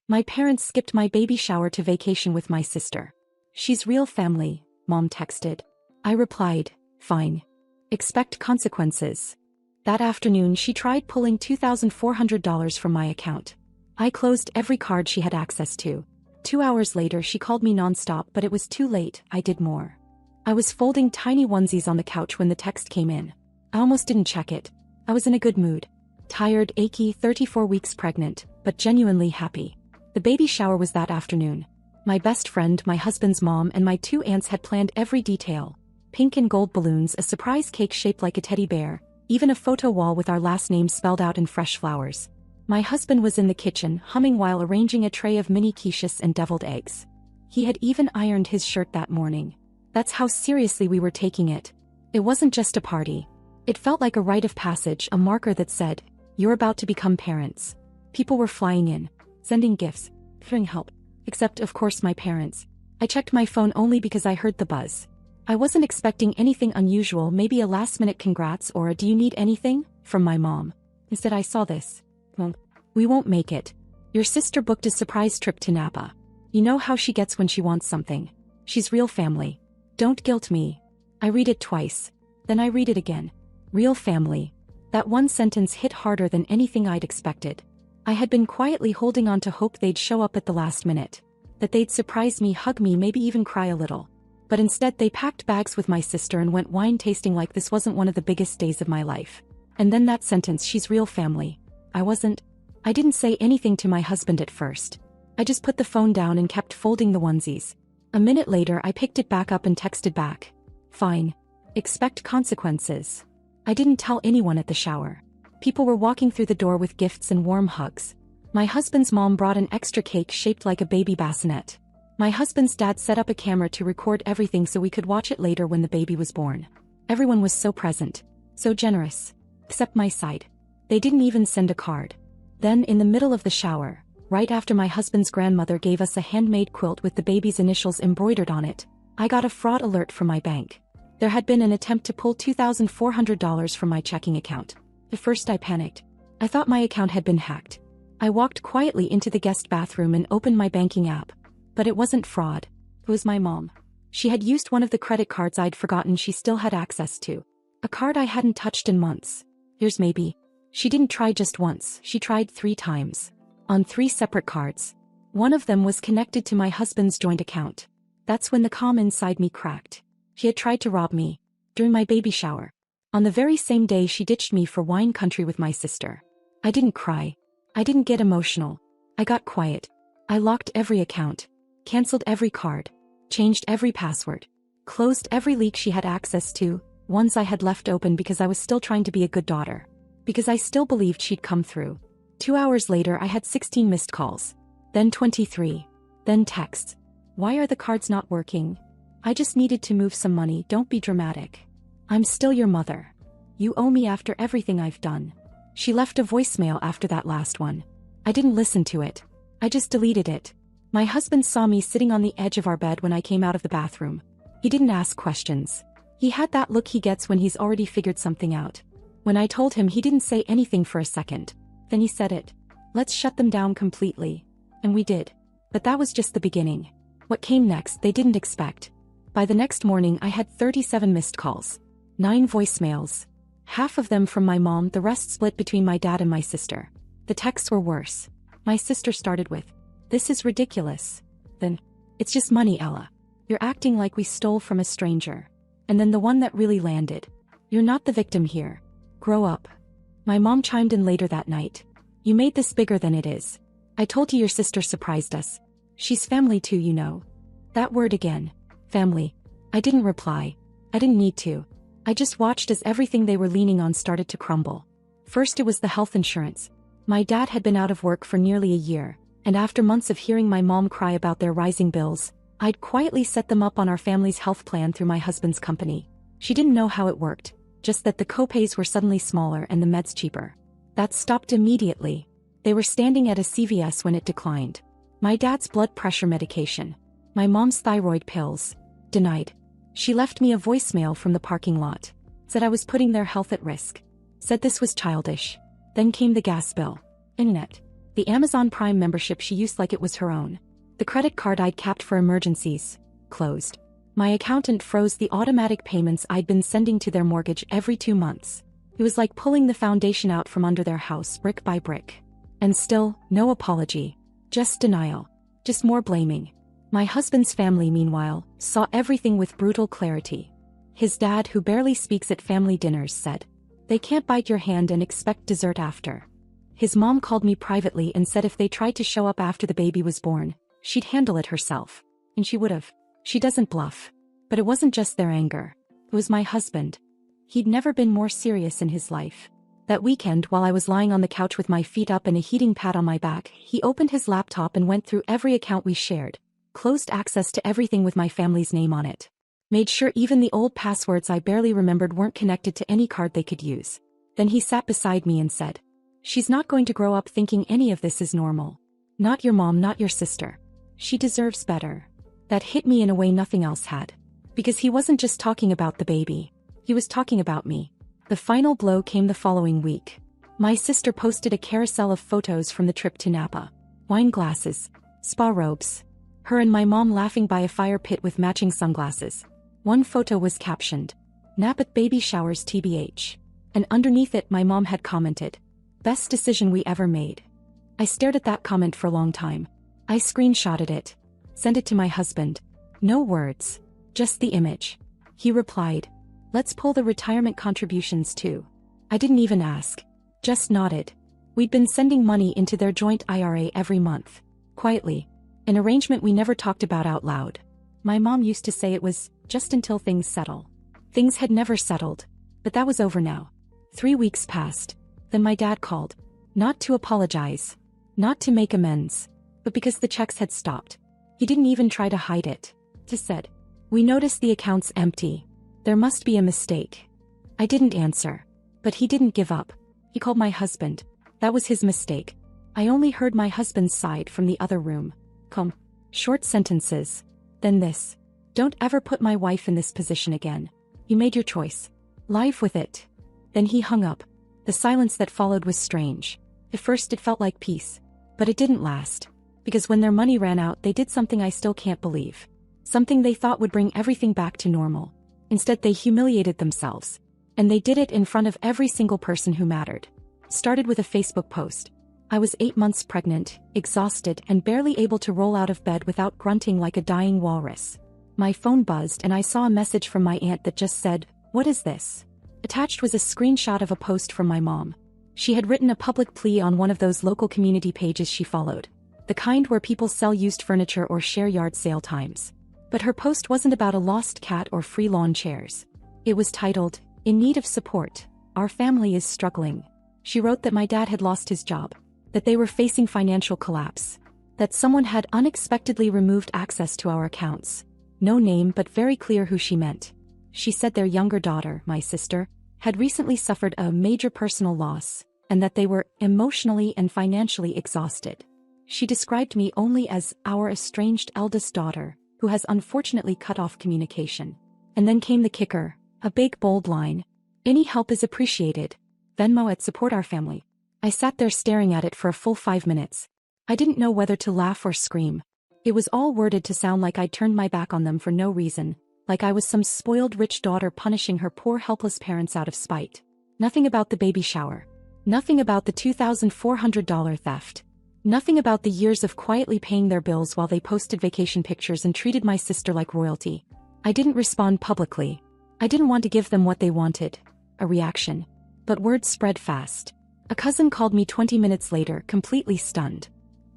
My parents skipped my baby shower to vacation with my sister. She's real family, Mom texted. I replied, fine. Expect consequences. That afternoon she tried pulling $2,400 from my account. I closed every card she had access to. 2 hours later she called me nonstop, but it was too late. I did more. I was folding tiny onesies on the couch when the text came in. I almost didn't check it. I was in a good mood. Tired, achy, 34 weeks pregnant, but genuinely happy. The baby shower was that afternoon. My best friend, my husband's mom, and my 2 aunts had planned every detail. Pink and gold balloons, a surprise cake shaped like a teddy bear, even a photo wall with our last names spelled out in fresh flowers. My husband was in the kitchen, humming while arranging a tray of mini quiches and deviled eggs. He had even ironed his shirt that morning. That's how seriously we were taking it. It wasn't just a party. It felt like a rite of passage, a marker that said, you're about to become parents. People were flying in, sending gifts, offering help. Except, of course, my parents. I checked my phone only because I heard the buzz. I wasn't expecting anything unusual, maybe a last-minute congrats or a do you need anything from my mom. Instead I saw this. Well, we won't make it. Your sister booked a surprise trip to Napa. You know how she gets when she wants something. She's real family. Don't guilt me. I read it twice. Then I read it again. Real family. That one sentence hit harder than anything I'd expected. I had been quietly holding on to hope they'd show up at the last minute. That they'd surprise me, hug me, maybe even cry a little. But instead they packed bags with my sister and went wine tasting like this wasn't one of the biggest days of my life. And then that sentence, she's real family. I didn't say anything to my husband at first. I just put the phone down and kept folding the onesies. A minute later I picked it back up and texted back. Fine. Expect consequences. I didn't tell anyone at the shower. People were walking through the door with gifts and warm hugs. My husband's mom brought an extra cake shaped like a baby bassinet. My husband's dad set up a camera to record everything so we could watch it later when the baby was born. Everyone was so present, so generous. Except my side. They didn't even send a card. Then, in the middle of the shower, right after my husband's grandmother gave us a handmade quilt with the baby's initials embroidered on it, I got a fraud alert from my bank. There had been an attempt to pull $2,400 from my checking account. At first I panicked. I thought my account had been hacked. I walked quietly into the guest bathroom and opened my banking app. But it wasn't fraud. It was my mom. She had used one of the credit cards I'd forgotten she still had access to. A card I hadn't touched in months. Here's maybe. She didn't try just once, she tried 3 times. On 3 separate cards. One of them was connected to my husband's joint account. That's when the calm inside me cracked. She had tried to rob me. During my baby shower. On the very same day she ditched me for wine country with my sister. I didn't cry. I didn't get emotional. I got quiet. I locked every account. Cancelled every card. Changed every password. Closed every leak she had access to, ones I had left open because I was still trying to be a good daughter. Because I still believed she'd come through. 2 hours later I had 16 missed calls. Then 23. Then texts. Why are the cards not working? I just needed to move some money, don't be dramatic. I'm still your mother. You owe me after everything I've done. She left a voicemail after that last one. I didn't listen to it. I just deleted it. My husband saw me sitting on the edge of our bed when I came out of the bathroom. He didn't ask questions. He had that look he gets when he's already figured something out. When I told him, he didn't say anything for a second. Then he said it. Let's shut them down completely. And we did. But that was just the beginning. What came next they didn't expect. By the next morning I had 37 missed calls. 9 voicemails. Half of them from my mom, the rest split between my dad and my sister. The texts were worse. My sister started with, "This is ridiculous." Then, "It's just money, Ella. You're acting like we stole from a stranger." And then the one that really landed. "You're not the victim here. Grow up." My mom chimed in later that night. "You made this bigger than it is. I told you your sister surprised us. She's family too, you know." That word again. Family. I didn't reply. I didn't need to. I just watched as everything they were leaning on started to crumble. First it was the health insurance. My dad had been out of work for nearly a year, and after months of hearing my mom cry about their rising bills, I'd quietly set them up on our family's health plan through my husband's company. She didn't know how it worked, just that the copays were suddenly smaller and the meds cheaper. That stopped immediately. They were standing at a CVS when it declined. My dad's blood pressure medication. My mom's thyroid pills. Denied. She left me a voicemail from the parking lot. Said I was putting their health at risk. Said this was childish. Then came the gas bill. Internet. The Amazon Prime membership she used like it was her own. The credit card I'd capped for emergencies, closed. My accountant froze the automatic payments I'd been sending to their mortgage every 2 months. It was like pulling the foundation out from under their house brick by brick. And still, no apology. Just denial. Just more blaming. My husband's family, meanwhile, saw everything with brutal clarity. His dad, who barely speaks at family dinners, said, "They can't bite your hand and expect dessert after." His mom called me privately and said if they tried to show up after the baby was born, she'd handle it herself. And she would've. She doesn't bluff. But it wasn't just their anger. It was my husband. He'd never been more serious in his life. That weekend, while I was lying on the couch with my feet up and a heating pad on my back, he opened his laptop and went through every account we shared, closed access to everything with my family's name on it. Made sure even the old passwords I barely remembered weren't connected to any card they could use. Then he sat beside me and said, "She's not going to grow up thinking any of this is normal. Not your mom, not your sister. She deserves better." That hit me in a way nothing else had. Because he wasn't just talking about the baby. He was talking about me. The final blow came the following week. My sister posted a carousel of photos from the trip to Napa. Wine glasses, spa robes. Her and my mom laughing by a fire pit with matching sunglasses. One photo was captioned, "Napa baby showers TBH." And underneath it my mom had commented, "Best decision we ever made." I stared at that comment for a long time. I screenshotted it. Sent it to my husband. No words. Just the image. He replied, "Let's pull the retirement contributions too." I didn't even ask. Just nodded. We'd been sending money into their joint IRA every month. Quietly. An arrangement we never talked about out loud. My mom used to say it was just until things settle. Things had never settled. But that was over now. 3 weeks passed. Then my dad called. Not to apologize. Not to make amends. But because the checks had stopped. He didn't even try to hide it. He said, "We noticed the account's empty. There must be a mistake." I didn't answer. But he didn't give up. He called my husband. That was his mistake. I only heard my husband's side from the other room. Short sentences. Then this. "Don't ever put my wife in this position again. You made your choice. Live with it." Then he hung up. The silence that followed was strange. At first it felt like peace. But it didn't last. Because when their money ran out, they did something I still can't believe. Something they thought would bring everything back to normal. Instead, they humiliated themselves. And they did it in front of every single person who mattered. Started with a Facebook post. I was 8 months pregnant, exhausted, and barely able to roll out of bed without grunting like a dying walrus. My phone buzzed and I saw a message from my aunt that just said, "What is this?" Attached was a screenshot of a post from my mom. She had written a public plea on one of those local community pages she followed. The kind where people sell used furniture or share yard sale times. But her post wasn't about a lost cat or free lawn chairs. It was titled, "In Need of Support. Our Family is Struggling." She wrote that my dad had lost his job. That they were facing financial collapse. That someone had unexpectedly removed access to our accounts. No name, but very clear who she meant. She said their younger daughter, my sister, had recently suffered a major personal loss, and that they were emotionally and financially exhausted. She described me only as our estranged eldest daughter, who has unfortunately cut off communication. And then came the kicker, a big bold line. "Any help is appreciated. Venmo at Support Our Family." I sat there staring at it for a full 5 minutes. I didn't know whether to laugh or scream. It was all worded to sound like I'd turned my back on them for no reason, like I was some spoiled rich daughter punishing her poor helpless parents out of spite. Nothing about the baby shower. Nothing about the $2,400 theft. Nothing about the years of quietly paying their bills while they posted vacation pictures and treated my sister like royalty. I didn't respond publicly. I didn't want to give them what they wanted, a reaction. But word spread fast. A cousin called me 20 minutes later, completely stunned.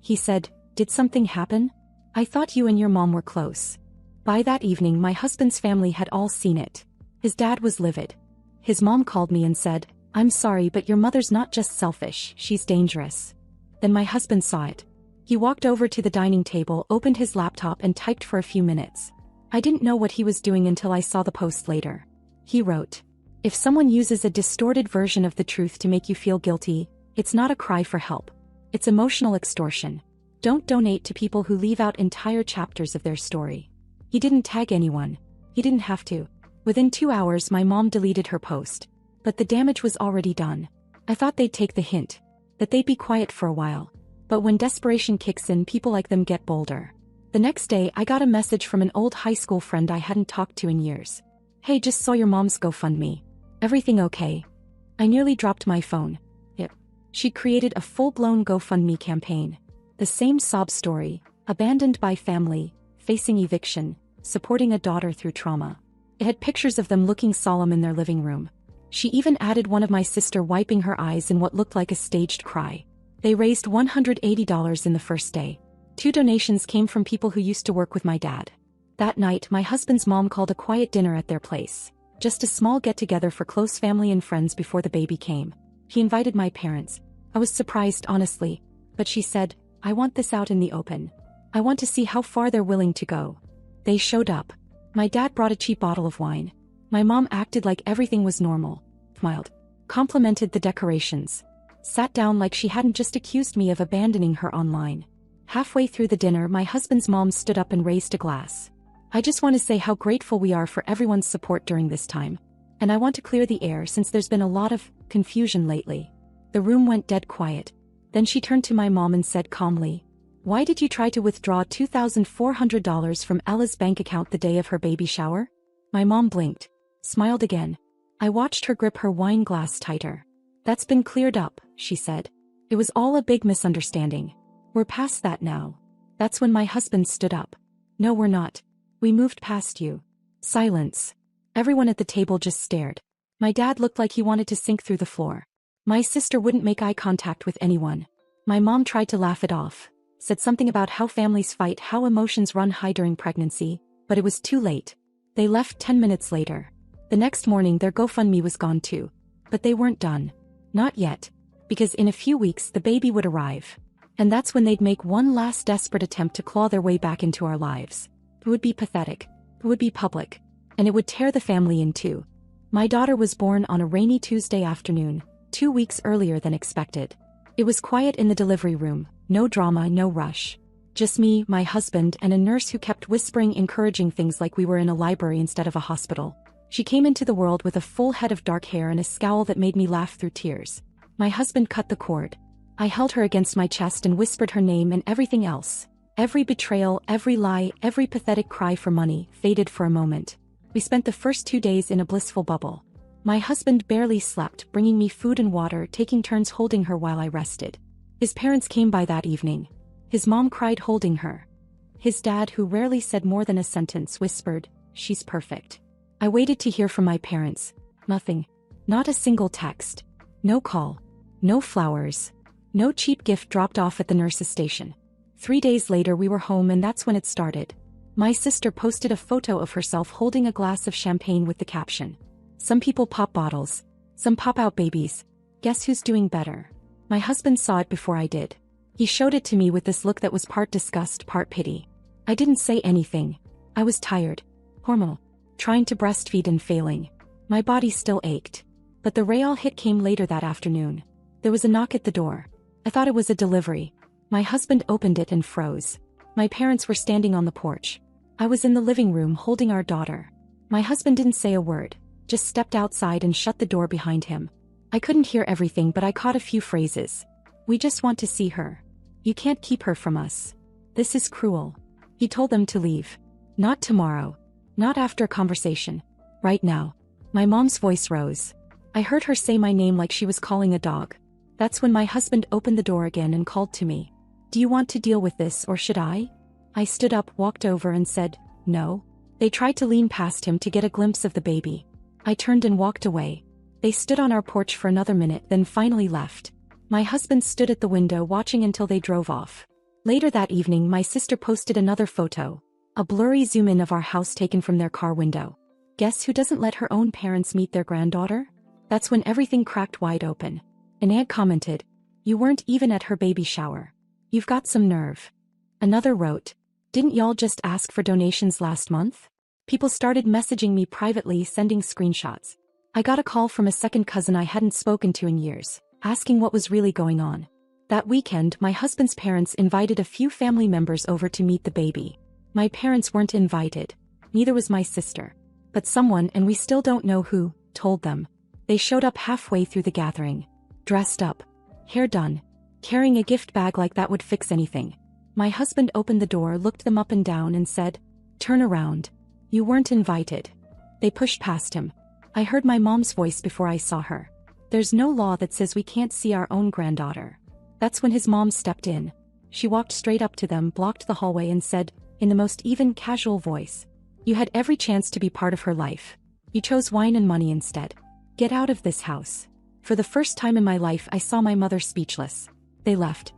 He said, "Did something happen? I thought you and your mom were close." By that evening my husband's family had all seen it. His dad was livid. His mom called me and said, "I'm sorry, but your mother's not just selfish, she's dangerous." Then my husband saw it. He walked over to the dining table, opened his laptop and typed for a few minutes. I didn't know what he was doing until I saw the post later. He wrote, "If someone uses a distorted version of the truth to make you feel guilty, it's not a cry for help. It's emotional extortion. Don't donate to people who leave out entire chapters of their story." He didn't tag anyone. He didn't have to. Within 2 hours my mom deleted her post. But the damage was already done. I thought they'd take the hint. That they'd be quiet for a while. But when desperation kicks in, people like them get bolder. The next day, I got a message from an old high school friend I hadn't talked to in years. "Hey, just saw your mom's GoFundMe. Everything okay?" I nearly dropped my phone. Yep. She'd created a full-blown GoFundMe campaign. The same sob story, abandoned by family, facing eviction, supporting a daughter through trauma. It had pictures of them looking solemn in their living room. She even added one of my sister wiping her eyes in what looked like a staged cry. They raised $180 in the first day. 2 donations came from people who used to work with my dad. That night, my husband's mom called a quiet dinner at their place. Just a small get-together for close family and friends before the baby came. He invited my parents. I was surprised, honestly. But she said, "I want this out in the open. I want to see how far they're willing to go." They showed up. My dad brought a cheap bottle of wine. My mom acted like everything was normal. Smiled. Complimented the decorations. Sat down like she hadn't just accused me of abandoning her online. Halfway through the dinner, my husband's mom stood up and raised a glass. "I just want to say how grateful we are for everyone's support during this time. And I want to clear the air since there's been a lot of confusion lately." The room went dead quiet. Then she turned to my mom and said calmly, "Why did you try to withdraw $2,400 from Ella's bank account the day of her baby shower?" My mom blinked, smiled again. I watched her grip her wine glass tighter. "That's been cleared up," she said. "It was all a big misunderstanding. We're past that now." That's when my husband stood up. "No, we're not. We moved past you." Silence. Everyone at the table just stared. My dad looked like he wanted to sink through the floor. My sister wouldn't make eye contact with anyone. My mom tried to laugh it off, said something about how families fight, how emotions run high during pregnancy, but it was too late. They left 10 minutes later. The next morning their GoFundMe was gone too. But they weren't done. Not yet. Because in a few weeks the baby would arrive. And that's when they'd make one last desperate attempt to claw their way back into our lives. It would be pathetic. It would be public. And it would tear the family in two. My daughter was born on a rainy Tuesday afternoon, 2 weeks earlier than expected. It was quiet in the delivery room, no drama, no rush. Just me, my husband, and a nurse who kept whispering encouraging things like we were in a library instead of a hospital. She came into the world with a full head of dark hair and a scowl that made me laugh through tears. My husband cut the cord. I held her against my chest and whispered her name and everything else. Every betrayal, every lie, every pathetic cry for money faded for a moment. We spent the first 2 days in a blissful bubble. My husband barely slept, bringing me food and water, taking turns holding her while I rested. His parents came by that evening. His mom cried holding her. His dad, who rarely said more than a sentence, whispered, "She's perfect." I waited to hear from my parents. Nothing. Not a single text. No call. No flowers. No cheap gift dropped off at the nurse's station. 3 days later we were home, and that's when it started. My sister posted a photo of herself holding a glass of champagne with the caption, "Some people pop bottles. Some pop out babies. Guess who's doing better?" My husband saw it before I did. He showed it to me with this look that was part disgust, part pity. I didn't say anything. I was tired. Hormonal. Trying to breastfeed and failing. My body still ached. But the real hit came later that afternoon. There was a knock at the door. I thought it was a delivery. My husband opened it and froze. My parents were standing on the porch. I was in the living room holding our daughter. My husband didn't say a word, just stepped outside and shut the door behind him. I couldn't hear everything, but I caught a few phrases. "We just want to see her. You can't keep her from us. This is cruel." He told them to leave. "Not tomorrow. Not after a conversation. Right now." My mom's voice rose. I heard her say my name like she was calling a dog. That's when my husband opened the door again and called to me. "Do you want to deal with this, or should I?" I stood up, walked over and said, "No." They tried to lean past him to get a glimpse of the baby. I turned and walked away. They stood on our porch for another minute, then finally left. My husband stood at the window watching until they drove off. Later that evening my sister posted another photo. A blurry zoom-in of our house taken from their car window. Guess who doesn't let her own parents meet their granddaughter? That's when everything cracked wide open. An ad commented, "You weren't even at her baby shower. You've got some nerve." Another wrote, "Didn't y'all just ask for donations last month?" People started messaging me privately, sending screenshots. I got a call from a second cousin I hadn't spoken to in years, asking what was really going on. That weekend, my husband's parents invited a few family members over to meet the baby. My parents weren't invited. Neither was my sister. But someone, and we still don't know who, told them. They showed up halfway through the gathering. Dressed up. Hair done. Carrying a gift bag like that would fix anything. My husband opened the door, looked them up and down and said, "Turn around. You weren't invited." They pushed past him. I heard my mom's voice before I saw her. "There's no law that says we can't see our own granddaughter." That's when his mom stepped in. She walked straight up to them, blocked the hallway and said, in the most even, casual voice, "You had every chance to be part of her life. You chose wine and money instead. Get out of this house." For the first time in my life I saw my mother speechless. They left.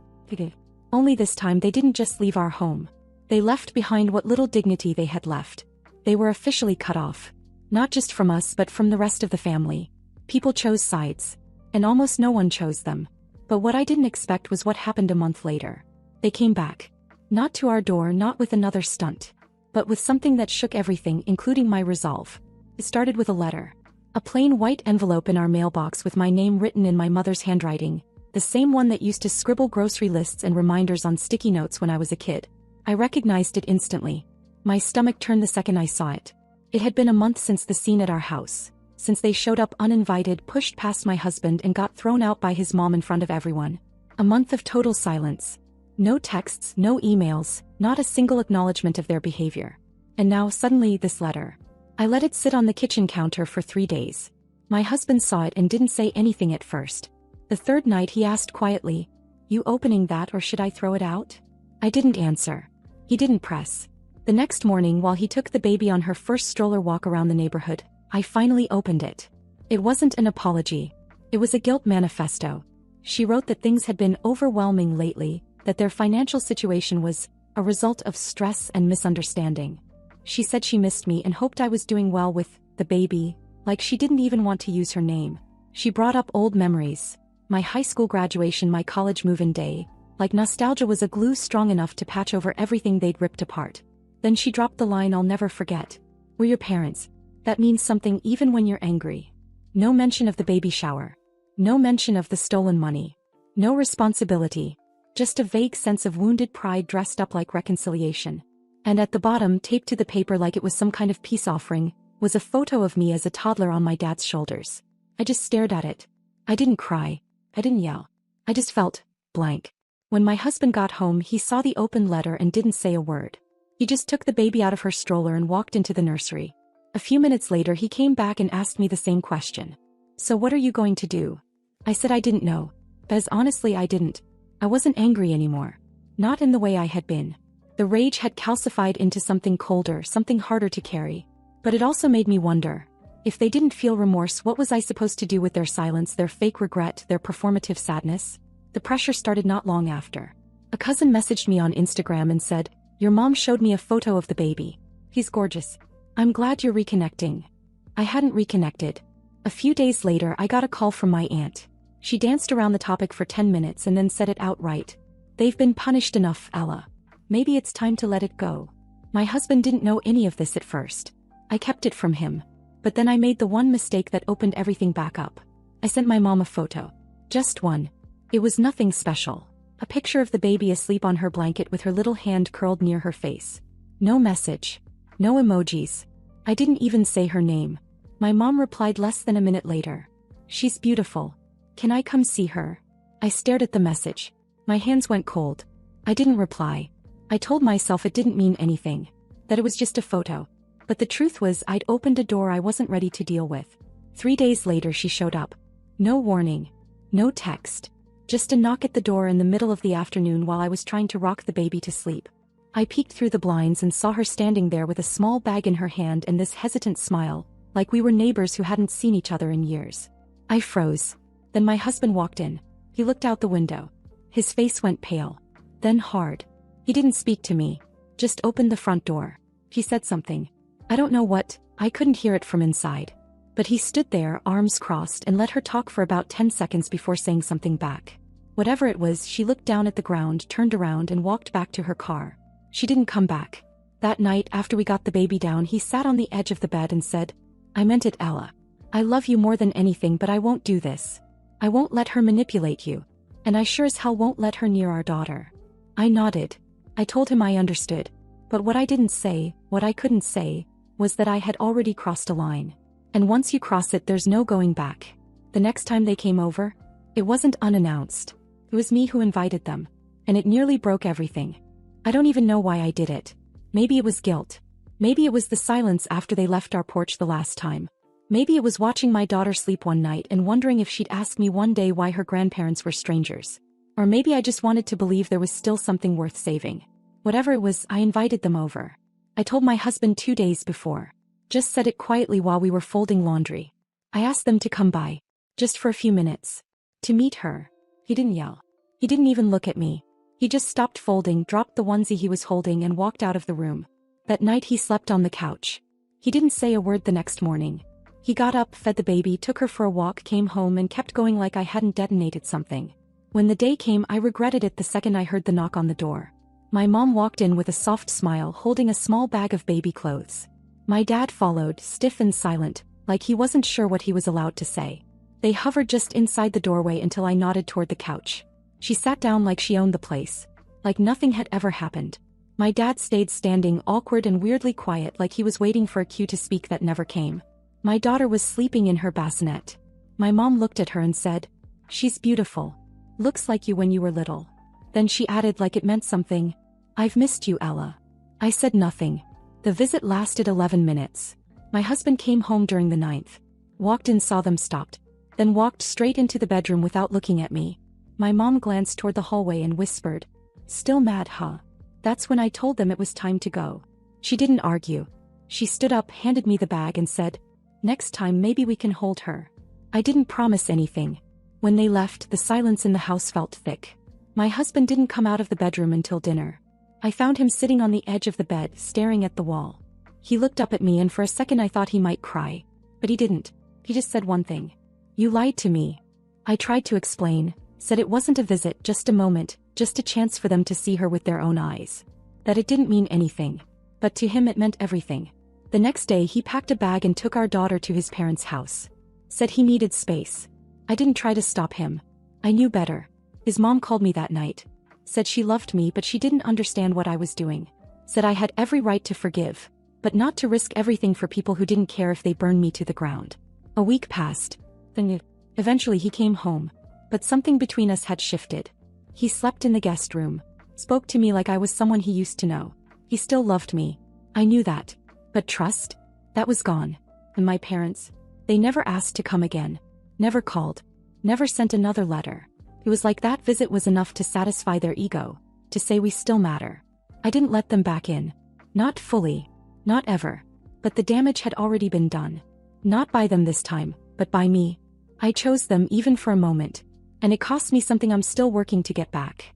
Only this time they didn't just leave our home. They left behind what little dignity they had left. They were officially cut off. Not just from us but from the rest of the family. People chose sides. And almost no one chose them. But what I didn't expect was what happened a month later. They came back. Not to our door, not with another stunt. But with something that shook everything, including my resolve. It started with a letter. A plain white envelope in our mailbox with my name written in my mother's handwriting. The same one that used to scribble grocery lists and reminders on sticky notes when I was a kid. I recognized it instantly. My stomach turned the second I saw it. It had been a month since the scene at our house. Since they showed up uninvited, pushed past my husband and got thrown out by his mom in front of everyone. A month of total silence. No texts, no emails, not a single acknowledgement of their behavior. And now suddenly this letter. I let it sit on the kitchen counter for 3 days. My husband saw it and didn't say anything at first. The third night he asked quietly, "You opening that or should I throw it out?" I didn't answer. He didn't press. The next morning while he took the baby on her first stroller walk around the neighborhood, I finally opened it. It wasn't an apology. It was a guilt manifesto. She wrote that things had been overwhelming lately, that their financial situation was a result of stress and misunderstanding. She said she missed me and hoped I was doing well with the baby, like she didn't even want to use her name. She brought up old memories. My high school graduation, my college move-in day, like nostalgia was a glue strong enough to patch over everything they'd ripped apart. Then she dropped the line I'll never forget. "We're your parents. That means something even when you're angry." No mention of the baby shower. No mention of the stolen money. No responsibility. Just a vague sense of wounded pride dressed up like reconciliation. And at the bottom, taped to the paper like it was some kind of peace offering, was a photo of me as a toddler on my dad's shoulders. I just stared at it. I didn't cry. I didn't yell. I just felt blank. When my husband got home, he saw the open letter and didn't say a word. He just took the baby out of her stroller and walked into the nursery. A few minutes later he came back and asked me the same question. "So what are you going to do?" I said I didn't know. Because honestly I didn't. I wasn't angry anymore. Not in the way I had been. The rage had calcified into something colder, something harder to carry. But it also made me wonder. If they didn't feel remorse, what was I supposed to do with their silence, their fake regret, their performative sadness? The pressure started not long after. A cousin messaged me on Instagram and said, "Your mom showed me a photo of the baby. He's gorgeous. I'm glad you're reconnecting." I hadn't reconnected. A few days later I got a call from my aunt. She danced around the topic for 10 minutes and then said it outright. "They've been punished enough, Ella. Maybe it's time to let it go." My husband didn't know any of this at first. I kept it from him. But then I made the one mistake that opened everything back up. I sent my mom a photo. Just one. It was nothing special. A picture of the baby asleep on her blanket with her little hand curled near her face. No message. No emojis. I didn't even say her name. My mom replied less than a minute later. "She's beautiful. Can I come see her?" I stared at the message. My hands went cold. I didn't reply. I told myself it didn't mean anything. That it was just a photo. But the truth was I'd opened a door I wasn't ready to deal with. 3 days later she showed up. No warning. No text. Just a knock at the door in the middle of the afternoon while I was trying to rock the baby to sleep. I peeked through the blinds and saw her standing there with a small bag in her hand and this hesitant smile, like we were neighbors who hadn't seen each other in years. I froze. Then my husband walked in. He looked out the window. His face went pale. Then hard. He didn't speak to me. Just opened the front door. He said something. I don't know what, I couldn't hear it from inside. But he stood there, arms crossed, and let her talk for about 10 seconds before saying something back. Whatever it was, she looked down at the ground, turned around and walked back to her car. She didn't come back. That night, after we got the baby down, he sat on the edge of the bed and said, "I meant it, Ella. I love you more than anything, but I won't do this. I won't let her manipulate you. And I sure as hell won't let her near our daughter." I nodded. I told him I understood. But what I didn't say, what I couldn't say, was that I had already crossed a line. And once you cross it, there's no going back. The next time they came over, it wasn't unannounced. It was me who invited them. And it nearly broke everything. I don't even know why I did it. Maybe it was guilt. Maybe it was the silence after they left our porch the last time. Maybe it was watching my daughter sleep one night and wondering if she'd ask me one day why her grandparents were strangers. Or maybe I just wanted to believe there was still something worth saving. Whatever it was, I invited them over. I told my husband 2 days before. Just said it quietly while we were folding laundry. I asked them to come by. Just for a few minutes. To meet her. He didn't yell. He didn't even look at me. He just stopped folding, dropped the onesie he was holding and walked out of the room. That night he slept on the couch. He didn't say a word the next morning. He got up, fed the baby, took her for a walk, came home and kept going like I hadn't detonated something. When the day came, I regretted it the second I heard the knock on the door. My mom walked in with a soft smile, holding a small bag of baby clothes. My dad followed, stiff and silent, like he wasn't sure what he was allowed to say. They hovered just inside the doorway until I nodded toward the couch. She sat down like she owned the place. Like nothing had ever happened. My dad stayed standing, awkward and weirdly quiet, like he was waiting for a cue to speak that never came. My daughter was sleeping in her bassinet. My mom looked at her and said, "She's beautiful. Looks like you when you were little." Then she added like it meant something, "I've missed you, Ella." I said nothing. The visit lasted 11 minutes. My husband came home during the 9th. Walked in, saw them, stopped. Then walked straight into the bedroom without looking at me. My mom glanced toward the hallway and whispered, "Still mad, huh?" That's when I told them it was time to go. She didn't argue. She stood up, handed me the bag and said, "Next time maybe we can hold her." I didn't promise anything. When they left, the silence in the house felt thick. My husband didn't come out of the bedroom until dinner. I found him sitting on the edge of the bed, staring at the wall. He looked up at me and for a second I thought he might cry. But he didn't. He just said one thing. "You lied to me." I tried to explain, said it wasn't a visit, just a moment, just a chance for them to see her with their own eyes. That it didn't mean anything. But to him it meant everything. The next day he packed a bag and took our daughter to his parents' house. Said he needed space. I didn't try to stop him. I knew better. His mom called me that night. Said she loved me but she didn't understand what I was doing. Said I had every right to forgive, but not to risk everything for people who didn't care if they burned me to the ground. A week passed. Then eventually he came home. But something between us had shifted. He slept in the guest room. Spoke to me like I was someone he used to know. He still loved me. I knew that. But trust? That was gone. And my parents? They never asked to come again. Never called. Never sent another letter. It was like that visit was enough to satisfy their ego. To say we still matter. I didn't let them back in. Not fully. Not ever. But the damage had already been done. Not by them this time, but by me. I chose them even for a moment. And it cost me something I'm still working to get back.